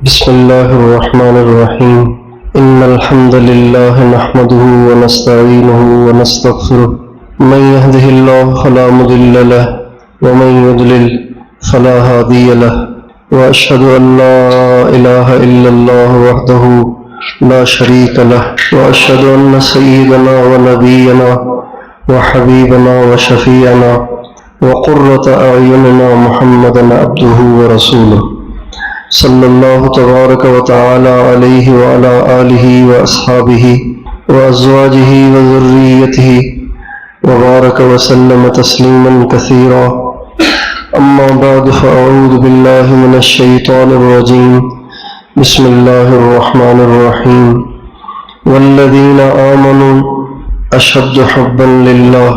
بسم الله الرحمن الرحيم إن الحمد لله نحمده ونستعينه ونستغفره من يهده الله فلا مضل له ومن يضلل فلا هادي له وأشهد أن لا إله إلا الله وحده لا شريك له وأشهد أن سيدنا ونبينا وحبيبنا وشفيعنا وقرة أعيننا محمدا عبده ورسوله صلی اللہ تبارک و تعالی علیہ وعلی آلہ واصحابہ وازواجہ وذریتہ وبارک وسلم تسلیما کثیرا اما بعد فاعوذ باللہ من الشیطان الرجیم بسم اللہ الرحمن الرحیم والذین آمنوا اشد حبا للہ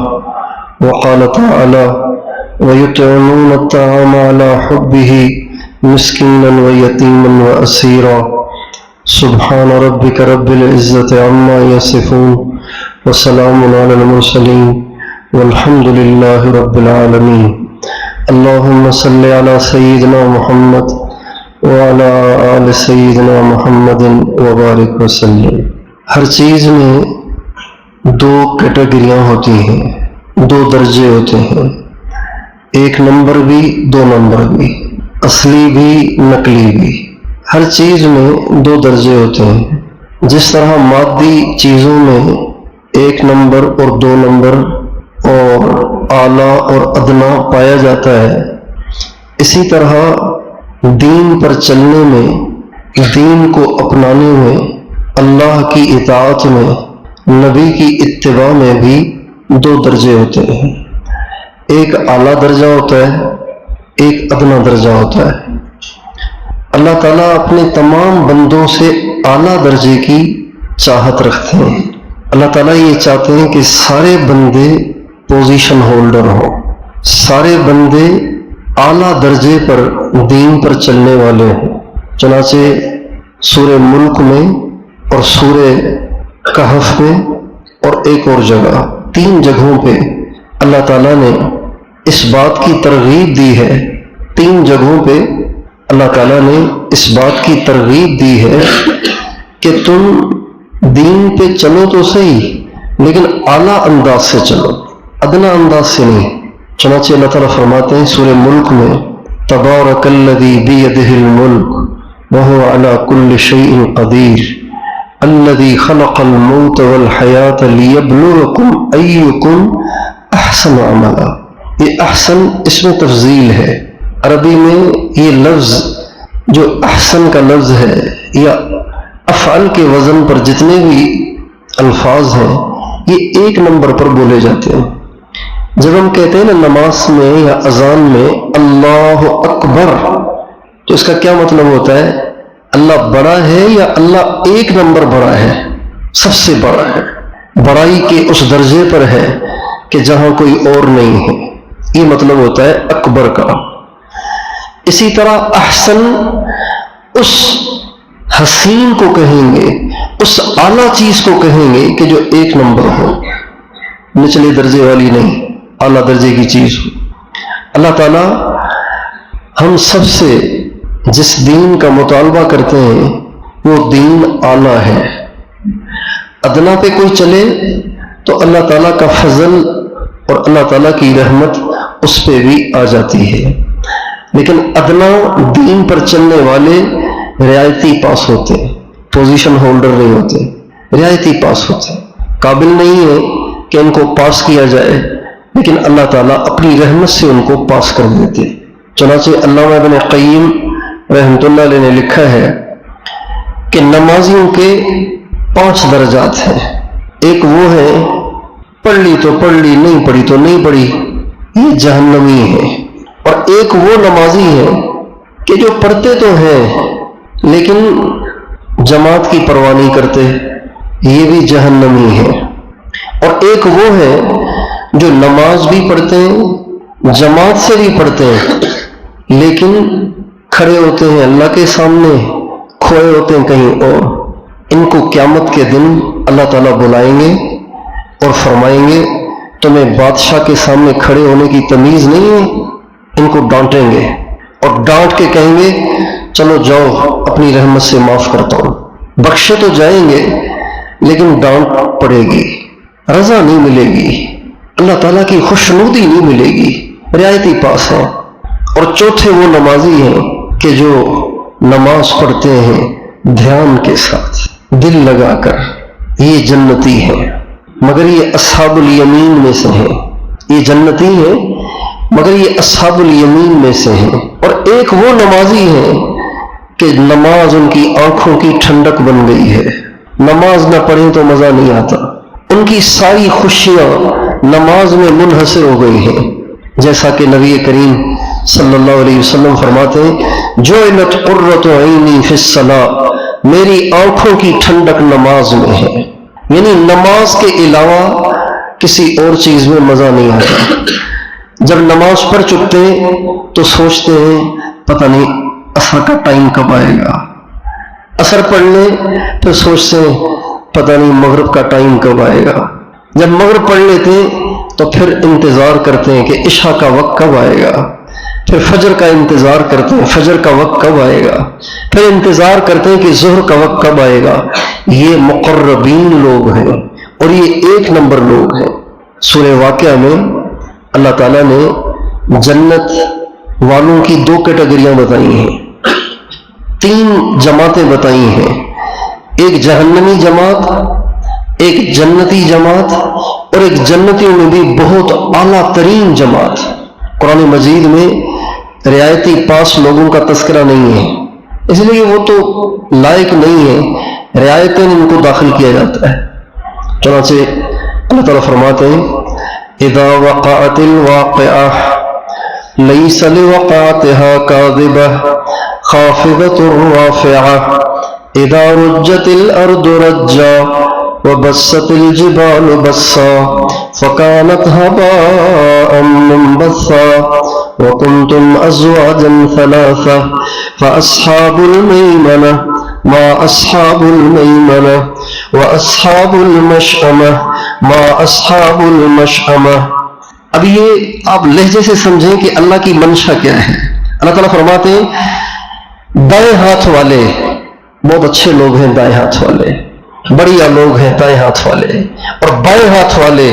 وقال تعالی ویطعمون الطعام علی حبہ مسکینا ویتیما واسیرا سبحان ربک رب العزت عما یصفون وسلام علی المرسلین والحمد للہ رب العالمین اللہم صلی علی سیدنا محمد وعلی آل سیدنا محمد وبارک وسلم۔ ہر چیز میں دو کیٹیگریاں ہوتی ہیں، دو درجے ہوتے ہیں، ایک نمبر بھی دو نمبر بھی، اصلی بھی نقلی بھی۔ ہر چیز میں دو درجے ہوتے ہیں۔ جس طرح مادی چیزوں میں ایک نمبر اور دو نمبر اور اعلیٰ اور ادنا پایا جاتا ہے، اسی طرح دین پر چلنے میں، دین کو اپنانے میں، اللہ کی اطاعت میں، نبی کی اتباع میں بھی دو درجے ہوتے ہیں۔ ایک اعلیٰ درجہ ہوتا ہے، ایک ادنا درجہ ہوتا ہے۔ اللہ تعالیٰ اپنے تمام بندوں سے اعلیٰ درجے کی چاہت رکھتے ہیں۔ اللہ تعالیٰ یہ چاہتے ہیں کہ سارے بندے پوزیشن ہولڈر ہوں، سارے بندے اعلیٰ درجے پر دین پر چلنے والے ہوں۔ چنانچہ سورہ ملک میں اور سورہ کہف میں اور ایک اور جگہ، تین جگہوں پہ اللہ تعالیٰ نے اس بات کی ترغیب دی ہے، تین جگہوں پہ اللہ تعالیٰ نے اس بات کی ترغیب دی ہے کہ تم دین پہ چلو تو صحیح، لیکن اعلیٰ انداز سے چلو، ادنا انداز سے نہیں۔ چنانچہ اللہ تعالیٰ فرماتے ہیں سورہ ملک میں تبارک الذی بیدہ الملک وہو علی کل شیء قدیر الذی خلق الموت والحیاۃ لیبلوکم ایکم احسن عملا۔ یہ احسن اس میں تفضیل ہے۔ عربی میں یہ لفظ جو احسن کا لفظ ہے، یا افعل کے وزن پر جتنے بھی الفاظ ہیں، یہ ایک نمبر پر بولے جاتے ہیں۔ جب ہم کہتے ہیں نا نماز میں یا اذان میں اللہ اکبر، تو اس کا کیا مطلب ہوتا ہے؟ اللہ بڑا ہے یا اللہ ایک نمبر بڑا ہے، سب سے بڑا ہے، بڑائی کے اس درجے پر ہے کہ جہاں کوئی اور نہیں ہے، یہ مطلب ہوتا ہے اکبر کا۔ اسی طرح احسن اس حسین کو کہیں گے، اس اعلیٰ چیز کو کہیں گے کہ جو ایک نمبر ہو، نچلے درجے والی نہیں، اعلیٰ درجے کی چیز ہو۔ اللہ تعالیٰ ہم سب سے جس دین کا مطالبہ کرتے ہیں وہ دین اعلیٰ ہے۔ ادنا پہ کوئی چلے تو اللہ تعالیٰ کا فضل اور اللہ تعالیٰ کی رحمت اس پہ بھی آ جاتی ہے، لیکن ادنا دین پر چلنے والے رعایتی پاس ہوتے ہیں، پوزیشن ہولڈر نہیں ہوتے، رعایتی پاس ہوتے ہیں، قابل نہیں ہے کہ ان کو پاس کیا جائے، لیکن اللہ تعالیٰ اپنی رحمت سے ان کو پاس کر دیتے۔ چنانچہ علامہ ابن قیم رحمۃ اللہ علیہ نے لکھا ہے کہ نمازیوں کے 5 درجات ہیں۔ ایک وہ ہے پڑھ لی تو پڑھ لی، نہیں پڑھی تو نہیں پڑھی، یہ جہنمی ہے۔ اور ایک وہ نمازی ہے کہ جو پڑھتے تو ہیں لیکن جماعت کی پرواہ نہیں کرتے، یہ بھی جہنمی ہے۔ اور ایک وہ ہے جو نماز بھی پڑھتے ہیں، جماعت سے بھی پڑھتے ہیں، لیکن کھڑے ہوتے ہیں اللہ کے سامنے، کھوئے ہوتے ہیں کہیں اور۔ ان کو قیامت کے دن اللہ تعالیٰ بلائیں گے اور فرمائیں گے تمہیں بادشاہ کے سامنے کھڑے ہونے کی تمیز نہیں ہے؟ ان کو ڈانٹیں گے اور ڈانٹ کے کہیں گے چلو جاؤ اپنی رحمت سے معاف کرتا ہوں. بخشے تو جائیں گے لیکن ڈانٹ پڑے گی، رضا نہیں ملے گی، اللہ تعالیٰ کی خوشنودی نہیں ملے گی، رعایتی پاس ہے. اور چوتھے وہ نمازی ہیں کہ جو نماز پڑھتے ہیں دھیان کے ساتھ، دل لگا کر، یہ جنتی ہیں. مگر یہ اصحاب الیمین میں سے ہیں. یہ جنتی ہیں مگر یہ اصحاب الیمین میں سے ہیں. اور ایک وہ نمازی ہیں کہ نماز ان کی آنکھوں کی ٹھنڈک بن گئی ہے. نماز نہ پڑھیں تو مزہ نہیں آتا. ان کی ساری خوشیاں نماز میں منحصر ہو گئی ہیں. جیسا کہ نبی کریم صلی اللہ علیہ وسلم فرماتے ہیں جعلت قرۃ عینی فی الصلاۃ، میری آنکھوں کی ٹھنڈک نماز میں ہے. یعنی نماز کے علاوہ کسی اور چیز میں مزہ نہیں آتا. جب نماز پڑھ چکتے ہیں تو سوچتے ہیں پتہ نہیں عصر کا ٹائم کب آئے گا. عصر پڑھ لیں پھر سوچتے ہیں پتہ نہیں مغرب کا ٹائم کب آئے گا. جب مغرب پڑھ لیتے تو پھر انتظار کرتے ہیں کہ عشاء کا وقت کب آئے گا. پھر فجر کا انتظار کرتے ہیں فجر کا وقت کب آئے گا. پھر انتظار کرتے ہیں کہ ظہر کا وقت کب آئے گا. یہ مقربین لوگ ہیں اور یہ ایک نمبر لوگ ہیں. سورہ واقعہ میں اللہ تعالیٰ نے جنت والوں کی دو کیٹیگریاں بتائی ہیں، تین جماعتیں بتائی ہیں. ایک جہنمی جماعت، ایک جنتی جماعت، اور ایک جنتیوں میں بھی بہت اعلیٰ ترین جماعت. قرآن مجید میں رعایتی پاس لوگوں کا تذکرہ نہیں ہے، اس لیے وہ تو لائق نہیں ہے، رعایتیں ان کو داخل کیا جاتا ہے. چنانچہ اللہ تعالیٰ فرماتے ہیں اذا وقعت الواقعہ لیس لوقعتها کاذبہ خافضۃ رافعہ اذا رجت الارض رجا وبست الجبال بسا فكانت هباء منبثا وكنتم ازواجا ثلاثا فاصحاب الميمنة ما اصحاب الميمنة واصحاب المشأمة ما اصحاب المشأمة. اب یہ آپ لہجے سے سمجھیں کہ اللہ کی منشا کیا ہے. اللہ تعالیٰ فرماتے ہیں دائیں ہاتھ والے بہت اچھے لوگ ہیں، دائیں ہاتھ والے بڑھیا لوگ ہیں دائیں ہاتھ والے، اور بائیں ہاتھ والے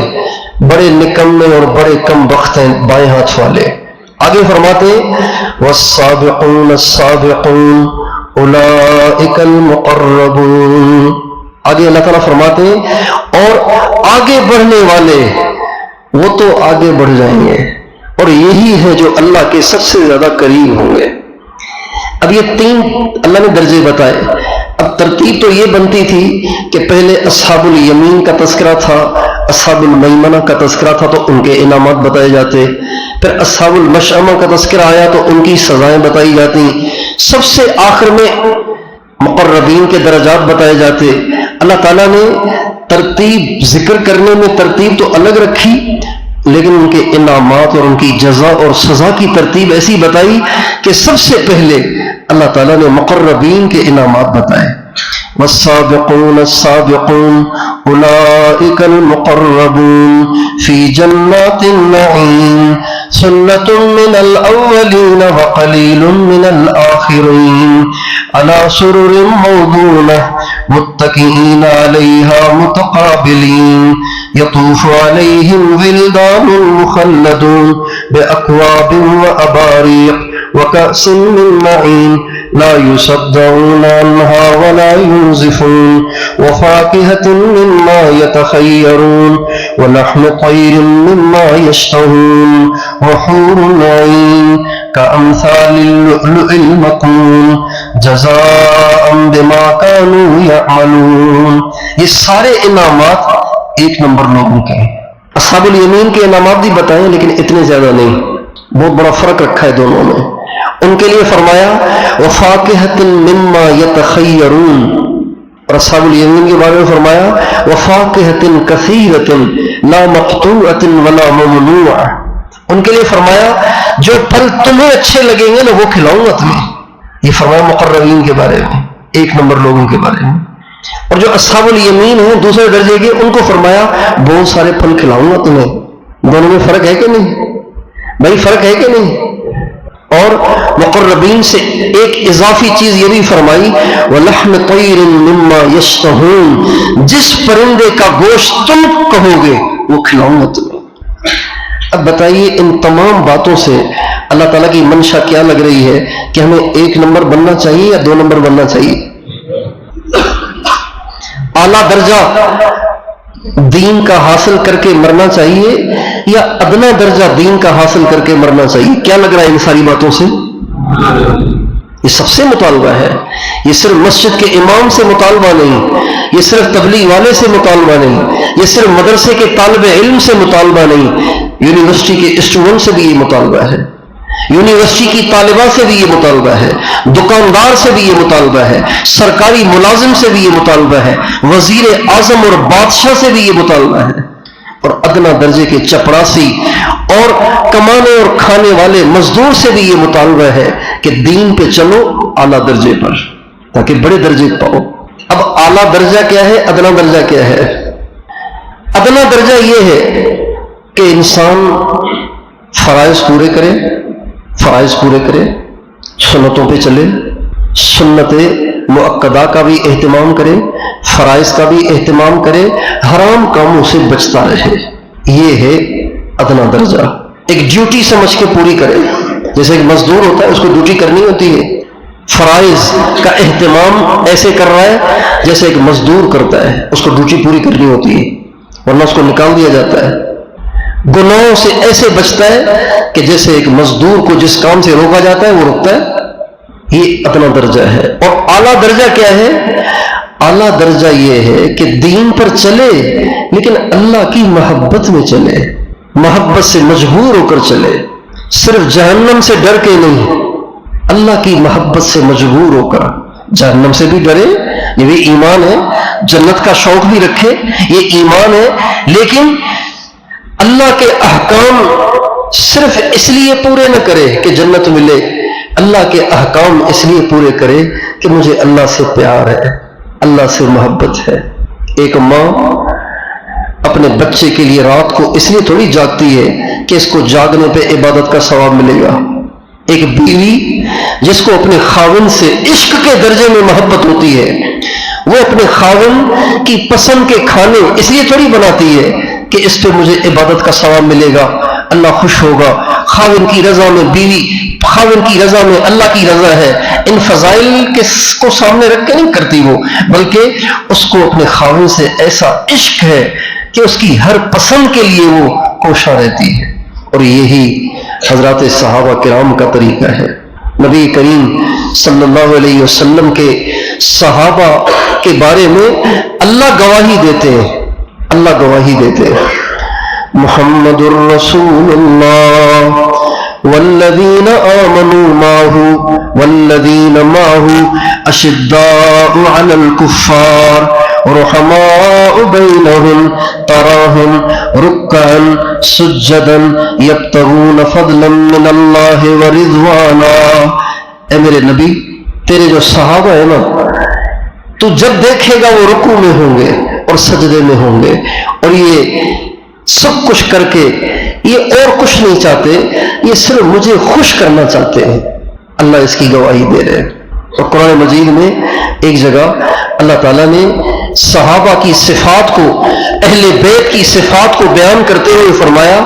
بڑے نکمے اور بڑے کم بخت ہیں بائیں ہاتھ والے. آگے فرماتے والسابقون السابقون اولئک المقربون. آگے اللہ تعالیٰ فرماتے ہیں اور آگے بڑھنے والے وہ تو آگے بڑھ جائیں گے اور یہی ہے جو اللہ کے سب سے زیادہ قریب ہوں گے. اب یہ تین اللہ نے درجے بتائے. اب ترتیب تو یہ بنتی تھی کہ پہلے اصحاب الیمین کا تذکرہ تھا، اصحاب المیمنہ کا تذکرہ تھا تو ان کے انعامات بتائے جاتے، پھر اصحاب المشأمہ کا تذکرہ آیا تو ان کی سزائیں بتائی جاتی، سب سے آخر میں مقربین کے درجات بتائے جاتے. اللہ تعالیٰ نے ترتیب ذکر کرنے میں ترتیب تو الگ رکھی لیکن ان کے انعامات اور ان کی جزا اور سزا کی ترتیب ایسی بتائی کہ سب سے پہلے اللہ تعالیٰ نے مقربین کے انعامات بتائے. والسابقون السابقون اولئک المقربون فی جنات النعیم سنة من الاولین وقلیل من الاخرین علی سرر موضونہ متکئین علیہا متقابلین یطوف علیہم ولدان مخلدون بأکواب وأباریق وكأس من معين لا يصدعون عنها ولا ينزفون وفاكهة مما يتخيرون ولحم طير مما يشتهون وحور عين كأمثال اللؤلؤ المكنون جزاء بما كانوا يعملون. یہ سارے انعامات ایک نمبر لوگوں کے ہیں. اصحاب الیمین کے انعامات بھی بتائیں لیکن اتنے زیادہ نہیں، بہت بڑا فرق رکھا ہے دونوں میں. ان کے لیے فرمایا وفاکہۃ مما یتخیرون، اور اصحاب الیمین کے بارے میں فرمایا وفاکہۃ کثیرۃ لا مقطوعۃ ولا ممنوعہ. ان کے لیے فرمایا جو پھل تمہیں اچھے لگیں گے نا وہ کھلاؤں گا تمہیں. یہ فرمایا مقربین کے بارے میں، ایک نمبر لوگوں کے بارے میں. اور جو اصحاب الیمین ہیں دوسرے درجے کے ان کو فرمایا بہت سارے پھل کھلاؤں گا تمہیں. دونوں میں فرق ہے کہ نہیں بھائی؟ فرق ہے کہ نہیں؟ اور مقربین سے ایک اضافی چیز یہ بھی فرمائی وَلَحْمِ طَيْرٍ مِّمَّا يَشْتَهُونَ، جس پرندے کا گوشت تم کہو گے وہ کھلاؤں گا تمہیں۔ اب بتائیے ان تمام باتوں سے اللہ تعالیٰ کی منشا کیا لگ رہی ہے کہ ہمیں 1 نمبر بننا چاہیے یا 2 نمبر بننا چاہیے؟ اعلیٰ درجہ دین کا حاصل کر کے مرنا چاہیے یا ادنا درجہ دین کا حاصل کر کے مرنا چاہیے؟ کیا لگ رہا ہے ان ساری باتوں سے؟ یہ سب سے مطالبہ ہے، یہ صرف مسجد کے امام سے مطالبہ نہیں، یہ صرف تبلیغ والے سے مطالبہ نہیں، یہ صرف مدرسے کے طالب علم سے مطالبہ نہیں، یونیورسٹی کے اسٹوڈنٹ سے بھی یہ مطالبہ ہے، یونیورسٹی کی طالبہ سے بھی یہ مطالبہ ہے، دکاندار سے بھی یہ مطالبہ ہے، سرکاری ملازم سے بھی یہ مطالبہ ہے، وزیر اعظم اور بادشاہ سے بھی یہ مطالبہ ہے، اور ادنا درجے کے چپراسی اور کمانے اور کھانے والے مزدور سے بھی یہ مطالبہ ہے کہ دین پہ چلو اعلیٰ درجے پر تاکہ بڑے درجے پاؤ۔ اب اعلیٰ درجہ کیا ہے، ادنا درجہ کیا ہے؟ ادنا درجہ یہ ہے کہ انسان فرائض پورے کرے، سنتوں پہ چلے، سنت مؤکدہ کا بھی اہتمام کرے، فرائض کا بھی اہتمام کرے، حرام کاموں سے بچتا رہے، یہ ہے ادنا درجہ۔ ایک ڈیوٹی سمجھ کے پوری کرے، جیسے ایک مزدور ہوتا ہے اس کو ڈیوٹی کرنی ہوتی ہے، فرائض کا اہتمام ایسے کر رہا ہے جیسے ایک مزدور کرتا ہے، اس کو ڈیوٹی پوری کرنی ہوتی ہے ورنہ اس کو نکال دیا جاتا ہے۔ گناہوں سے ایسے بچتا ہے کہ جیسے ایک مزدور کو جس کام سے روکا جاتا ہے وہ رکتا ہے، یہ ادنا درجہ ہے۔ اور اعلیٰ درجہ کیا ہے؟ اعلیٰ درجہ یہ ہے کہ دین پر چلے لیکن اللہ کی محبت میں چلے، محبت سے مجبور ہو کر چلے، صرف جہنم سے ڈر کے نہیں، اللہ کی محبت سے مجبور ہو کر۔ جہنم سے بھی ڈرے، یہ بھی ایمان ہے، جنت کا شوق بھی رکھے، یہ ایمان ہے، لیکن اللہ کے احکام صرف اس لیے پورے نہ کرے کہ جنت ملے، اللہ کے احکام اس لیے پورے کرے کہ مجھے اللہ سے پیار ہے، اللہ سے محبت ہے۔ ایک ماں اپنے بچے کے لیے رات کو اس لیے تھوڑی جاگتی ہے کہ اس کو جاگنے پہ عبادت کا ثواب ملے گا۔ ایک بیوی جس کو اپنے خاوند سے عشق کے درجے میں محبت ہوتی ہے، وہ اپنے خاوند کی پسند کے کھانے اس لیے تھوڑی بناتی ہے کہ اس پہ مجھے عبادت کا ثواب ملے گا، اللہ خوش ہوگا۔ خاوند کی رضا میں بیوی، خاوند کی رضا میں اللہ کی رضا ہے، ان فضائل کو سامنے رکھ کے نہیں کرتی وہ، بلکہ اس کو اپنے خاوند سے ایسا عشق ہے کہ اس کی ہر پسند کے لیے وہ کوشاں رہتی ہے۔ اور یہی حضرات صحابہ کرام کا طریقہ ہے۔ نبی کریم صلی اللہ علیہ وسلم کے صحابہ کے بارے میں اللہ گواہی دیتے ہیں، اللہ گواہی دیتے ہیں، محمد الرسول اللہ والذین آمنوا معه اشداء علی الکفار رحماء بینہم تراہم رکعا سجدا یبتغون فضلا من اللہ ورضوانا۔ اے میرے نبی، تیرے جو صحابہ ہیں نا، تو جب دیکھے گا وہ رکوع میں ہوں گے اور سجدے میں ہوں گے، اور یہ سب کچھ کر کے یہ اور کچھ نہیں چاہتے، یہ صرف مجھے خوش کرنا چاہتے ہیں۔ اللہ اس کی گواہی دے رہے ہیں۔ اور قرآن مجید میں ایک جگہ اللہ تعالیٰ نے صحابہ کی صفات کو، اہل بیت کی صفات کو بیان کرتے ہوئے فرمایا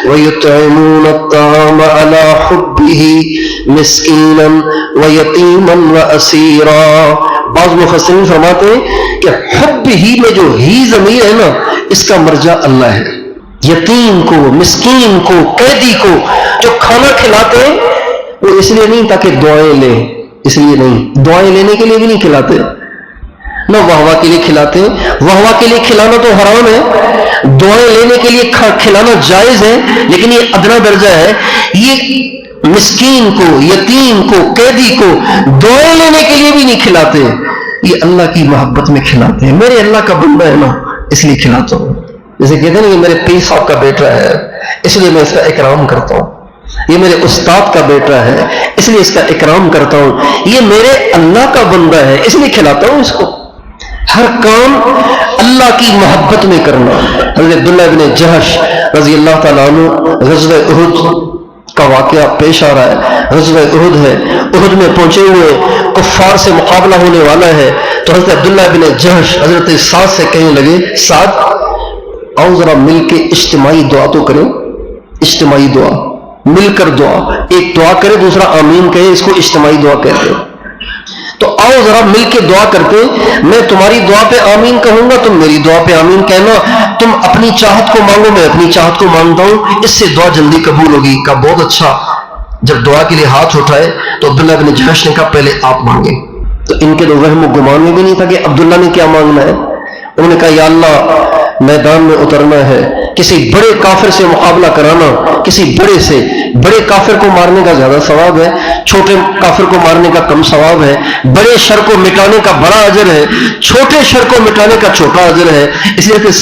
وَيُطْعِمُونَ الطَّعَامَ عَلَى حُبِّهِ مِسْكِينًا وَيَتِيمًا وَأَسِيرًا۔ بعض مفسرین فرماتے ہیں کہ حب ہی میں جو ہی ضمیر ہے نا، اس کا مرجع اللہ ہے۔ یتیم کو، مسکین کو، قیدی کو جو کھانا کھلاتے ہیں وہ اس لیے نہیں تاکہ دعائیں لیں، اس لیے نہیں، دعائیں لینے کے لیے بھی نہیں کھلاتے، نہ واہ کے لیے کھلاتے ہیں، واہ کے لیے کھلانا تو حرام ہے، دعائیں لینے کے لیے کھلانا جائز ہے، لیکن یہ ادنا درجہ ہے۔ یہ مسکین کو، یتیم کو، قیدی کو دعائیں لینے کے لیے بھی نہیں کھلاتے، یہ اللہ کی محبت میں کھلاتے ہیں۔ میرے اللہ کا بندہ ہے نا، اس لیے کھلاتا ہوں۔ جیسے کہتے ہیں یہ میرے پیر صاحب کا بیٹا ہے اس لیے میں اس کا اکرام کرتا ہوں، یہ میرے استاد کا بیٹا ہے اس لیے اس کا اکرام کرتا ہوں، یہ میرے اللہ کا بندہ ہے اس لیے کھلاتا ہوں اس کو۔ ہر کام اللہ کی محبت میں کرنا۔ حضرت عبداللہ بن جہش رضی اللہ تعالیٰ عنہ غزوہ احد کا واقعہ پیش آ رہا ہے، غزوہ احد ہے، احد میں پہنچے ہوئے کفار سے مقابلہ ہونے والا ہے، تو حضرت عبداللہ بن جہش حضرت سعد سے کہنے لگے سعد آؤ ذرا مل کے اجتماعی دعا تو کریں، اجتماعی دعا مل کر دعا، ایک دعا کرے دوسرا آمین کہے، اس کو اجتماعی دعا کہتے ہیں، تو آؤ ذرا مل کے دعا کرتے، میں تمہاری دعا پہ آمین کہوں گا، تم میری دعا پہ آمین کہنا، تم اپنی چاہت کو مانگو میں اپنی چاہت کو مانگتا ہوں، اس سے دعا جلدی قبول ہوگی۔ کہا بہت اچھا۔ جب دعا کے لیے ہاتھ اٹھائے تو عبداللہ بن جہش نے کہا پہلے آپ مانگیں، تو ان کے تو وہم و گمان میں بھی نہیں تھا کہ عبداللہ نے کیا مانگنا ہے۔ انہوں نے کہا یا اللہ میدان میں اترنا ہے، کسی بڑے کافر سے مقابلہ کرانا، کسی بڑے سے، بڑے کافر کو مارنے کا زیادہ ثواب ہے، چھوٹے کافر کو مارنے کا کم ثواب ہے، بڑے شر کو مٹانے کا بڑا اجر ہے، چھوٹے شر کو مٹانے کا چھوٹا اجر ہے۔ اس لیے حضرت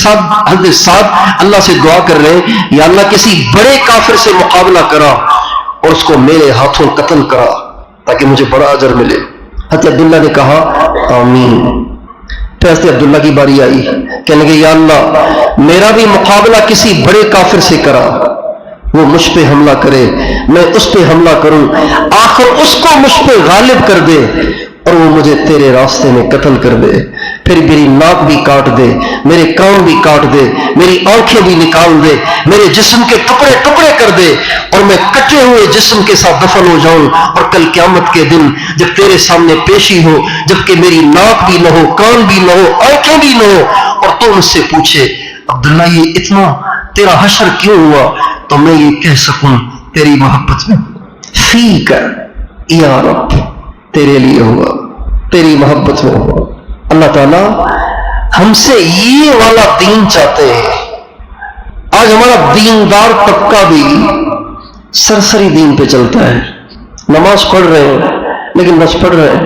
سعد اللہ سے دعا کر رہے ہیں یا اللہ کسی بڑے کافر سے مقابلہ کرا اور اس کو میرے ہاتھوں قتل کرا تاکہ مجھے بڑا اجر ملے۔ حضرت عبداللہ نے کہا آمین۔ پھر حضرت عبداللہ کی باری آئی، کہنے لگے یا اللہ میرا بھی مقابلہ کسی بڑے کافر سے کرا، وہ مجھ پہ حملہ کرے میں اس پہ حملہ کروں، آخر اس کو مجھ پہ غالب کر دے اور وہ مجھے تیرے راستے میں قتل کر دے، پھر میری ناک بھی کاٹ دے، میرے کان بھی کاٹ دے، میری آنکھیں بھی نکال دے، میرے جسم کے ٹکڑے ٹکڑے کر دے اور میں کٹے ہوئے جسم کے ساتھ دفن ہو جاؤں، اور کل قیامت کے دن جب تیرے سامنے پیشی ہو، جبکہ میری ناک بھی نہ ہو، کان بھی نہ ہو، آنکھیں بھی نہ ہو، اور تو مجھ سے پوچھے عبداللہ یہ اتنا تیرا حشر کیوں ہوا، تو میں یہ کہہ سکوں تیری محبت میں، فیک یا رب تیرے لیے ہوا، تیری محبت میں ہوا۔ اللہ تعالیٰ ہم سے یہ والا دین چاہتے ہیں۔ آج ہمارا دیندار طبقہ بھی سرسری دین پہ چلتا ہے، نماز پڑھ رہے ہیں لیکن بس پڑھ رہے ہیں،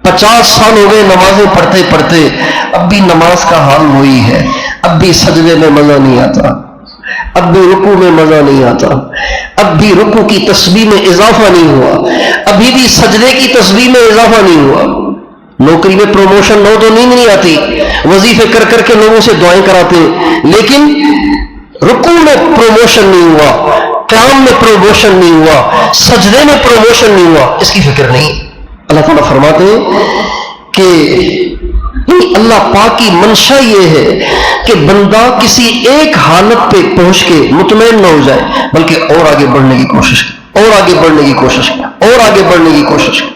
50 سال ہو گئے نمازیں پڑھتے پڑھتے، اب بھی نماز کا حال وہی ہے، اب بھی سجدے میں مزہ نہیں آتا، اب بھی رکوع میں مزہ نہیں آتا، اب بھی رکوع کی تسبیح میں اضافہ نہیں ہوا، ابھی بھی سجدے کی تسبیح میں اضافہ نہیں ہوا۔ نوکری میں پروموشن نہ ہو تو نیند نہیں آتی، وظیفے کر کر کے لوگوں سے دعائیں کراتے، لیکن رکوع میں پروموشن نہیں ہوا، قیام میں پروموشن نہیں ہوا، سجدے میں پروموشن نہیں ہوا، اس کی فکر نہیں۔ اللہ تعالیٰ فرماتے ہیں کہ اللہ پاک کی منشا یہ ہے کہ بندہ کسی ایک حالت پہ پہنچ کے مطمئن نہ ہو جائے، بلکہ اور آگے بڑھنے کی کوشش کرے، اور آگے بڑھنے کی کوشش کرے، اور آگے بڑھنے کی کوشش کرے۔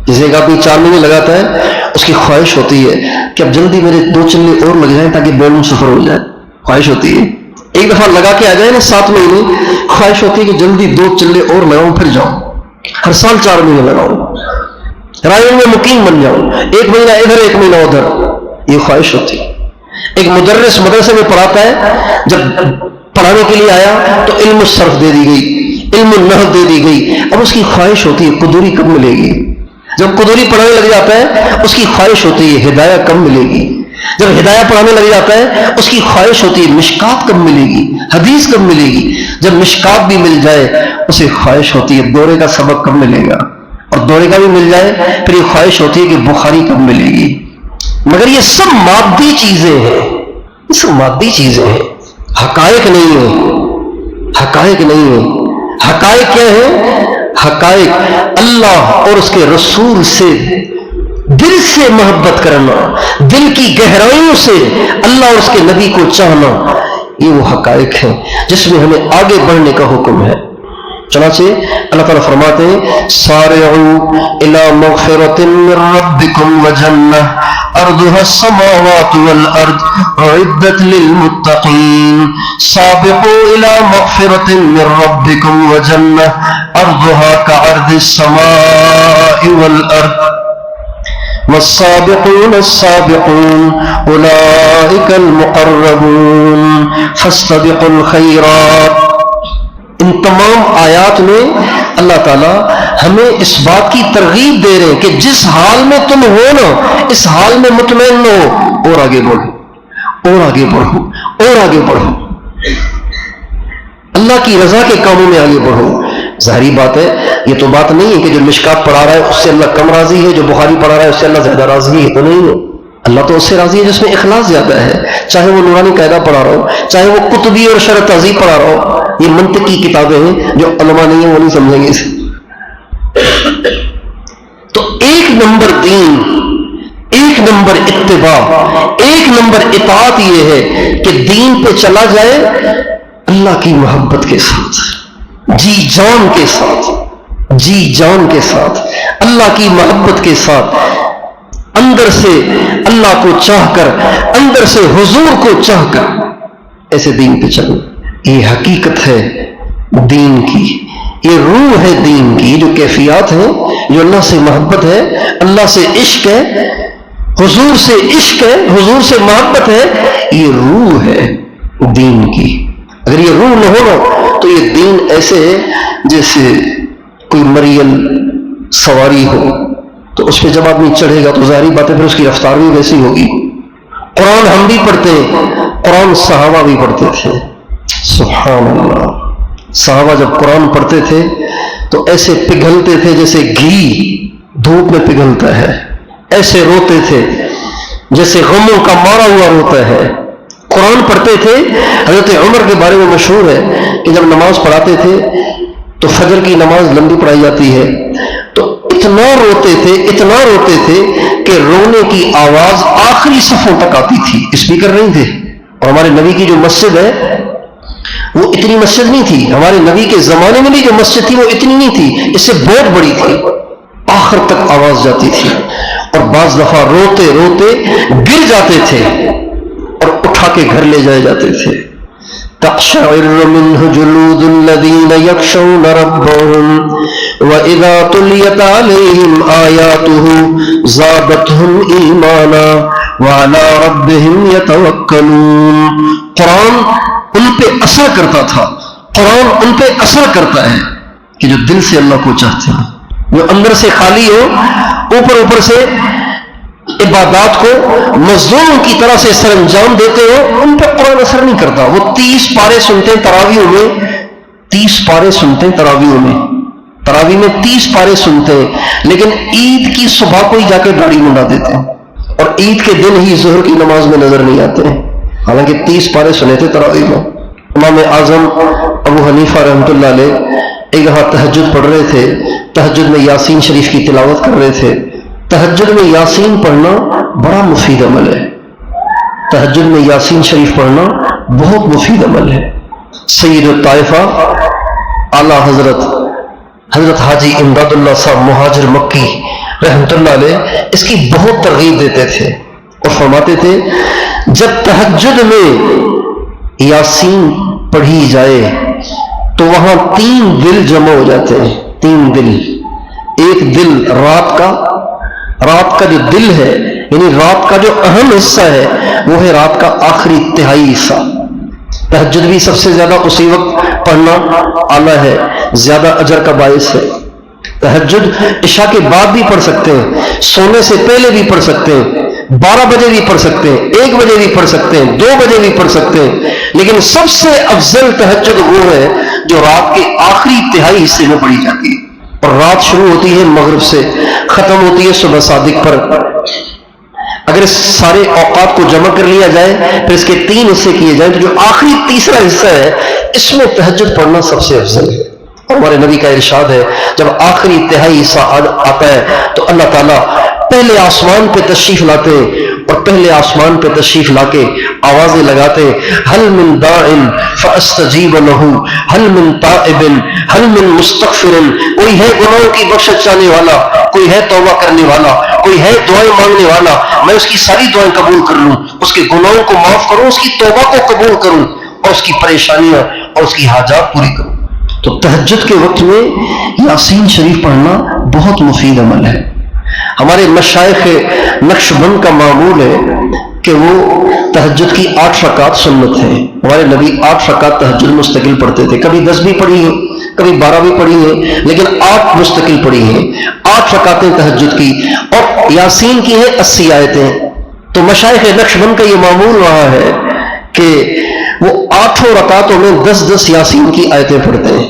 جسے ایک آدمی 4 مہینے لگاتا ہے، اس کی خواہش ہوتی ہے کہ اب جلدی میرے 2 چلے اور لگ جائیں تاکہ بیرون سفر ہو جائے، خواہش ہوتی ہے۔ ایک دفعہ لگا کے آ جائے نا 7 مہینے، خواہش ہوتی ہے کہ جلدی 2 چلے اور لگاؤں پھر جاؤں، ہر سال 4 مہینے لگاؤں، رائے میں مقیم بن جاؤں، 1 مہینہ ادھر 1 مہینہ ادھر، یہ خواہش ہوتی ہے۔ ایک مدرس مدرسے میں پڑھاتا ہے، جب پڑھانے کے لیے آیا تو علم الصرف دے دی گئی، علم النحو دے دی گئی، اب اس کی خواہش ہوتی ہے قدوری کب ملے گی۔ جب قدوری پڑھانے لگ جاتا ہے اس کی خواہش ہوتی ہے ہدایہ کب ملے گی۔ جب ہدایہ پڑھانے لگ جاتا ہے اس کی خواہش ہوتی ہے مشکات کب ملے گی، حدیث کب ملے گی۔ جب مشکات بھی مل جائے اسے خواہش ہوتی ہے دورے کا سبق کب ملے گا، اور دورے کا بھی مل جائے پھر یہ خواہش ہوتی ہے کہ بخاری کب ملے گی۔ مگر یہ سب مادی چیزیں ہیں، یہ سب مادی چیزیں ہیں، حقائق نہیں ہیں، حقائق نہیں ہیں۔ حقائق کیا ہے؟ حقائق اللہ اور اس کے رسول سے دل سے محبت کرنا، دل کی گہرائیوں سے اللہ اور اس کے نبی کو چاہنا، یہ وہ حقائق ہیں جس میں ہمیں آگے بڑھنے کا حکم ہے۔ چنانچہ اللہ تعالیٰ فرماتے ہیں سارعوا الی مغفرۃ من ربکم وجنہ ارضها السماوات والارض اعدت للمتقین سابقوا الی مغفرۃ من ربکم وجنہ ارضها كعرض السماء والارض والسابقون السابقون اولئک المقربون فاستبقوا الخیرات۔ ان تمام آیات میں اللہ تعالیٰ ہمیں اس بات کی ترغیب دے رہے ہیں کہ جس حال میں تم ہو نا اس حال میں مطمئن نہ ہو، اور آگے بڑھو، اور آگے بڑھو، اور آگے بڑھو، اللہ کی رضا کے کاموں میں آگے بڑھو۔ ظاہری بات ہے یہ تو بات نہیں ہے کہ جو مشکات پڑھا رہا ہے اس سے اللہ کم راضی ہے، جو بخاری پڑھا رہا ہے اس سے اللہ زیادہ راضی ہے، تو نہیں ہے۔ اللہ تو اس سے راضی ہے جس میں اخلاص زیادہ ہے، چاہے وہ نورانی قاعدہ پڑھا رہا ہو، چاہے وہ قطبی اور شرح تہذیب پڑھا رہا ہو، یہ منطقی کتابیں ہیں، جو علماء نہیں ہیں وہ نہیں سمجھیں گے اسے۔ تو ایک نمبر دین، ایک نمبر اتباع، ایک نمبر اطاعت یہ ہے کہ دین پہ چلا جائے اللہ کی محبت کے ساتھ، جی جان کے ساتھ، جی جان کے ساتھ، اللہ کی محبت کے ساتھ، اندر سے اللہ کو چاہ کر، اندر سے حضور کو چاہ کر ایسے دین پہ چلو۔ یہ حقیقت ہے دین کی، یہ روح ہے دین کی، یہ جو کیفیات ہیں، جو اللہ سے محبت ہے، اللہ سے عشق ہے، حضور سے عشق ہے، حضور سے محبت ہے، یہ روح ہے دین کی۔ اگر یہ روح نہ ہو تو یہ دین ایسے ہے جیسے کوئی مریل سواری ہو، تو اس پہ جب آدمی چڑھے گا تو ظاہری بات ہے پھر اس کی رفتار بھی ویسی ہوگی۔ قرآن ہم بھی پڑھتے ہیں، قرآن صحابہ بھی پڑھتے تھے، سبحان اللہ۔ صحابہ جب قرآن پڑھتے تھے تو ایسے پگھلتے تھے جیسے گھی دھوپ میں پگھلتا ہے، ایسے روتے تھے جیسے غموں کا مارا ہوا روتا ہے۔ قرآن پڑھتے تھے۔ حضرت عمر کے بارے میں مشہور ہے کہ جب نماز پڑھاتے تھے تو فجر کی نماز لمبی پڑھائی جاتی ہے تو اتنا روتے تھے، اتنا روتے تھے کہ رونے کی آواز آخری صفوں تک آتی تھی، اسپیکر نہیں تھے۔ اور ہمارے نبی کی جو مسجد ہے وہ اتنی مسجد نہیں تھی، ہمارے نبی کے زمانے میں بھی جو مسجد تھی وہ اتنی نہیں تھی، اس سے بہت بڑی تھی، آخر تک آواز جاتی تھی، اور بعض دفعہ روتے روتے گر جاتے تھے اور اٹھا کے گھر لے جائے جاتے تھے۔ تقشعر منه جلود الذين يخشون ربهم وإذا تليت عليهم آياته زادتهم إيمانا وعلى ربهم يتوكلون۔ قرآن ان پہ اثر کرتا تھا، قرآن ان پہ اثر کرتا ہے کہ جو دل سے اللہ کو چاہتے ہیں، جو اندر سے خالی ہو، اوپر اوپر سے عبادات کو مظلوم کی طرح سے سر انجام دیتے ہو، ان پہ قرآن اثر نہیں کرتا۔ وہ 30 پارے سنتے ہیں تراویح میں، 30 پارے سنتے ہیں تراویح میں، تراویح میں 30 پارے سنتے ہیں، لیکن عید کی صبح کو ہی جا کے داڑھی منڈا دیتے ہیں اور عید کے دن ہی ظہر کی نماز میں نظر نہیں آتے ہیں، حالانکہ 30 پارے سنے تھے تراویح میں۔ امام اعظم ابو حنیفہ رحمۃ اللہ علیہ ایک دفعہ تہجد پڑھ رہے تھے، تہجد میں یاسین شریف کی تلاوت کر رہے تھے۔ تہجد میں یاسین پڑھنا بڑا مفید عمل ہے، تہجد میں یاسین شریف پڑھنا بہت مفید عمل ہے۔ سید الطائفہ اعلیٰ حضرت حاجی امداد اللہ صاحب مہاجر مکی رحمۃ اللہ علیہ اس کی بہت ترغیب دیتے تھے اور فرماتے تھے جب تہجد میں یاسین پڑھی جائے تو وہاں 3 دل جمع ہو جاتے ہیں، 3 دل۔ ایک دل رات کا جو دل ہے، یعنی رات کا جو اہم حصہ ہے وہ ہے رات کا آخری تہائی حصہ۔ تہجد بھی سب سے زیادہ اسی وقت پڑھنا اعلیٰ ہے، زیادہ اجر کا باعث ہے۔ تہجد عشاء کے بعد بھی پڑھ سکتے ہیں، سونے سے پہلے بھی پڑھ سکتے ہیں، 12 بجے بھی پڑھ سکتے ہیں، 1 بجے بھی پڑھ سکتے ہیں، 2 بجے بھی پڑھ سکتے ہیں، لیکن سب سے افضل تہجد وہ ہے جو رات کے آخری تہائی حصے میں پڑھی جاتی ہے، اور رات شروع ہوتی ہے مغرب سے، ختم ہوتی ہے صبح صادق پر۔ اگر اس سارے اوقات کو جمع کر لیا جائے پھر اس کے 3 حصے کیے جائیں تو جو آخری تیسرا حصہ ہے اس میں تہجد پڑھنا سب سے افضل ہے۔ اور ہمارے نبی کا ارشاد ہے جب آخری تہائی حصہ آتا ہے تو اللہ تعالیٰ پہلے آسمان پہ تشریف لاتے اور پہلے آسمان پہ تشریف لا کے آوازیں لگاتے، حل من داع فاستجیب لہ، حل من تائب، حل من مستغفر، کوئی ہے گناہوں کی بخشش چاہنے والا، کوئی ہے توبہ کرنے والا، کوئی ہے دعائیں مانگنے والا، میں اس کی ساری دعائیں قبول کر لوں، اس کے گناہوں کو معاف کروں، اس کی توبہ کو قبول کروں اور اس کی پریشانیاں اور اس کی حاجات پوری کروں۔ تو تہجد کے وقت میں یاسین شریف پڑھنا بہت مفید عمل ہے۔ ہمارے مشائخ نقش بند کا معمول ہے کہ وہ تہجد کی 8 رکعت سنت ہے۔ ہمارے نبی 8 رکعت تہجد مستقل پڑھتے تھے، کبھی 10 بھی پڑھی ہے، کبھی 12 بھی پڑھی ہے، لیکن 8 مستقل پڑھی ہیں، 8 رکعتیں تہجد کی، اور یاسین کی ہیں 80 آیتیں۔ تو مشائخ نقش بند کا یہ معمول رہا ہے کہ وہ 8 رکعتوں میں 10 یاسین کی آیتیں پڑھتے ہیں،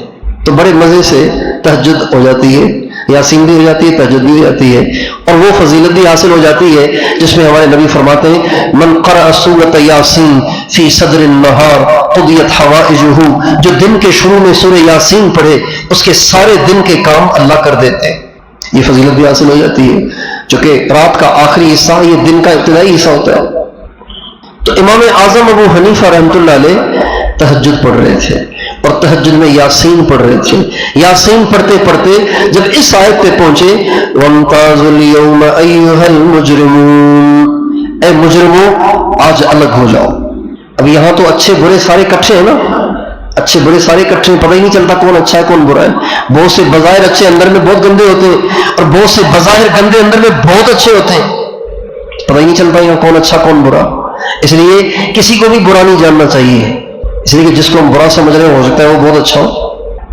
تو بڑے مزے سے تہجد ہو جاتی ہے، یاسین بھی ہو جاتی ہے، تہجد بھی ہو جاتی ہے، اور وہ فضیلت بھی حاصل ہو جاتی ہے جس میں ہمارے نبی فرماتے ہیں من قرأ سورۃ یاسین فی صدر النہار قضیت حوائجہ، جو دن کے شروع میں سورہ یاسین پڑھے اس کے سارے دن کے کام اللہ کر دیتے ہیں. یہ فضیلت بھی حاصل ہو جاتی ہے، چونکہ رات کا آخری حصہ یہ دن کا ابتدائی حصہ ہوتا ہے. تو امام اعظم ابو حنیفہ رحمۃ اللہ علیہ تہجد پڑھ رہے تھے اور تہجد میں یاسین پڑھ رہے تھے. یاسین پڑھتے پڑھتے جب اس آیت پہ پہنچے وَامْتَازُوا الْيَوْمَ أَيُّهَا الْمُجْرِمُونَ، اے مجرموں آج الگ ہو جاؤ. اب یہاں تو اچھے برے سارے کٹھے ہیں نا، اچھے برے سارے کٹھے ہیں، پتہ ہی نہیں چلتا کون اچھا ہے کون برا ہے. بہت سے بظاہر اچھے اندر میں بہت گندے ہوتے ہیں اور بہت سے بظاہر گندے اندر میں بہت اچھے ہوتے ہیں. پتہ ہی نہیں چلتا یہاں کون اچھا کون برا. اس لیے کسی کو بھی برا نہیں جاننا چاہیے، اس لیے کہ جس کو ہم برا سمجھ رہے ہیں ہو سکتا ہے وہ بہت اچھا ہو.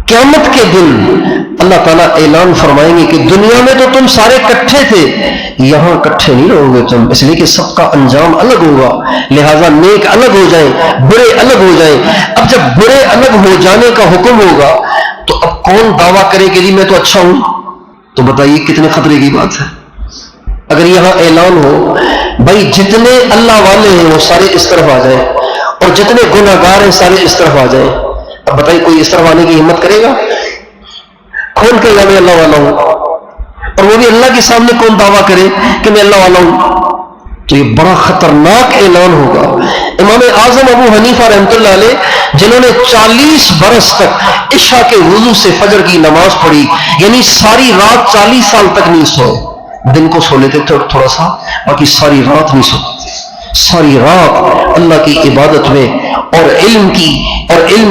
قیامت کے دن اللہ تعالیٰ اعلان فرمائیں گے کہ دنیا میں تو تم سارے کٹھے تھے، یہاں کٹھے نہیں رہو گے تم، اس لیے کہ سب کا انجام الگ ہوگا. لہٰذا نیک الگ ہو جائیں، برے الگ ہو جائیں. اب جب برے الگ ہو جانے کا حکم ہوگا تو اب کون دعویٰ کرے کہ جی میں تو اچھا ہوں؟ تو بتائیے کتنے خطرے کی بات ہے. اگر یہاں اعلان ہو بھائی جتنے اللہ والے ہیں وہ سارے اس طرف آ جائیں اور جتنے گناہ گار ہیں سارے اس طرف آ جائیں، اب بتائیے کوئی اس طرف آنے کی ہمت کرے گا؟ کون کہے گا میں اللہ والا ہوں؟ اور وہ بھی اللہ کے سامنے کون دعویٰ کرے کہ میں اللہ والا ہوں؟ تو یہ بڑا خطرناک اعلان ہوگا. امام اعظم ابو حنیفہ رحمۃ اللہ علیہ جنہوں نے 40 برس تک عشاء کے وضو سے فجر کی نماز پڑھی، یعنی ساری رات 40 سال تک نہیں سوئے. دن کو سو لیتے تھے تھوڑا سا، باقی ساری رات نہیں سوتے تھے. ساری رات اللہ کی عبادت میں اور علم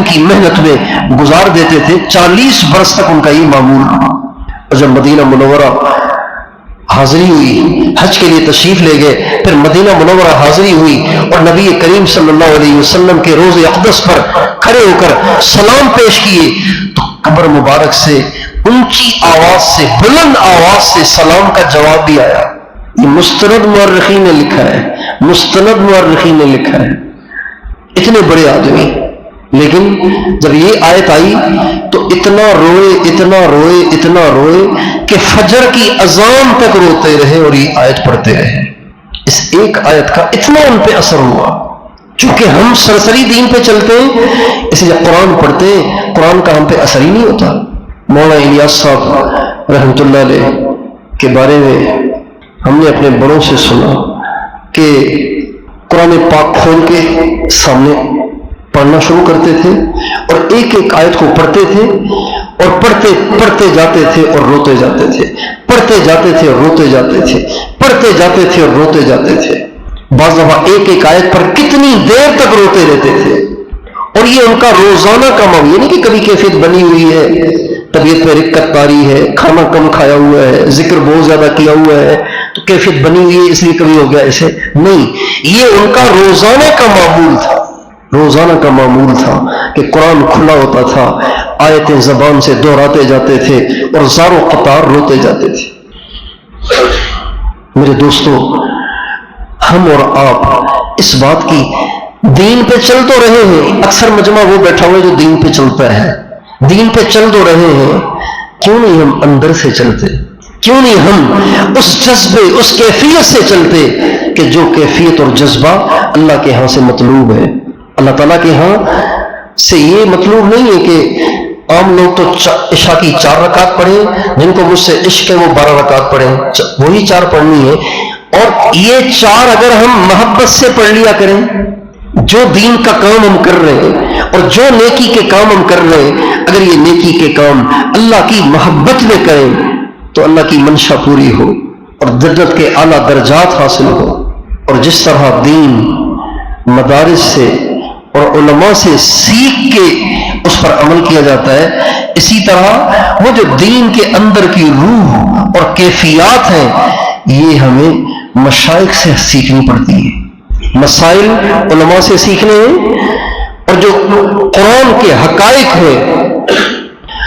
کی محنت میں گزار دیتے تھے. 40 برس تک ان کا یہ معمول رہا. اور جب مدینہ منورہ حاضری ہوئی، حج کے لیے تشریف لے گئے، پھر مدینہ منورہ حاضری ہوئی اور نبی کریم صلی اللہ علیہ وسلم کے روض اقدس پر کھڑے ہو کر سلام پیش کیے تو قبر مبارک سے اونچی آواز سے، بلند آواز سے سلام کا جواب بھی آیا. یہ مستند مورخین نے لکھا ہے، مستند مورخین نے لکھا ہے. اتنے بڑے آدمی، لیکن جب یہ آیت آئی تو اتنا روئے کہ فجر کی اذان تک روتے رہے اور یہ آیت پڑھتے رہے. اس ایک آیت کا اتنا ان پہ اثر ہوا. چونکہ ہم سرسری دین پہ چلتے ہیں، اسے جب قرآن پڑھتے ہیں قرآن کا ہم پہ اثر ہی نہیں ہوتا. مولانا الیاس صاحب رحمۃ اللہ علیہ کے بارے میں ہم نے اپنے بڑوں سے سنا کہ قرآن پاک کھول کے سامنے پڑھنا شروع کرتے تھے اور ایک ایک آیت کو پڑھتے تھے اور پڑھتے جاتے تھے اور روتے جاتے تھے، پڑھتے جاتے تھے اور روتے جاتے تھے، پڑھتے جاتے تھے اور روتے جاتے تھے. بعض دفعہ ایک ایک آیت پر کتنی دیر تک روتے رہتے تھے. اور یہ ان کا روزانہ کا معمول، یہ نہیں کہ کبھی کیفیت بنی ہوئی ہے، طبیعت پہ رکت طاری ہے، کھانا کم کھایا ہوا ہے، ذکر بہت زیادہ کیا ہوا ہے تو کیفیت بنی ہوئی ہے اس لیے کبھی ہو گیا ایسے نہیں. یہ ان کا روزانہ کا معمول تھا، روزانہ کا معمول تھا کہ قرآن کھلا ہوتا تھا، آیتیں زبان سے دہراتے جاتے تھے اور زار و قطار روتے جاتے تھے. میرے دوستو، ہم اور آپ اس بات کی دین پہ چل تو رہے ہیں، اکثر مجمع وہ بیٹھا ہوا ہے جو دین پہ چلتا ہے، دین پہ چل تو رہے ہیں، کیوں نہیں ہم اندر سے چلتے؟ کیوں نہیں ہم اس جذبے، اس کیفیت سے چلتے کہ جو کیفیت اور جذبہ اللہ کے ہاں سے مطلوب ہے؟ اللہ تعالیٰ کے ہاں سے یہ مطلوب نہیں ہے کہ عام لوگ تو عشاء کی 4 رکعت پڑھیں، جن کو مجھ سے عشق ہے وہ 12 رکعت پڑھیں، وہی 4 پڑھنی ہے. اور یہ 4 اگر ہم محبت سے پڑھ لیا کریں، جو دین کا کام ہم کر رہے ہیں اور جو نیکی کے کام ہم کر رہے ہیں، اگر یہ نیکی کے کام اللہ کی محبت میں کریں تو اللہ کی منشا پوری ہو اور جنت کے اعلیٰ درجات حاصل ہو. اور جس طرح دین مدارس سے اور علماء سے سیکھ کے اس پر عمل کیا جاتا ہے، اسی طرح وہ جو دین کے اندر کی روح اور کیفیات ہیں یہ ہمیں مشائخ سے سیکھنی پڑتی ہے. مسائل علماء سے سیکھنے ہیں اور جو قرآن کے حقائق ہیں،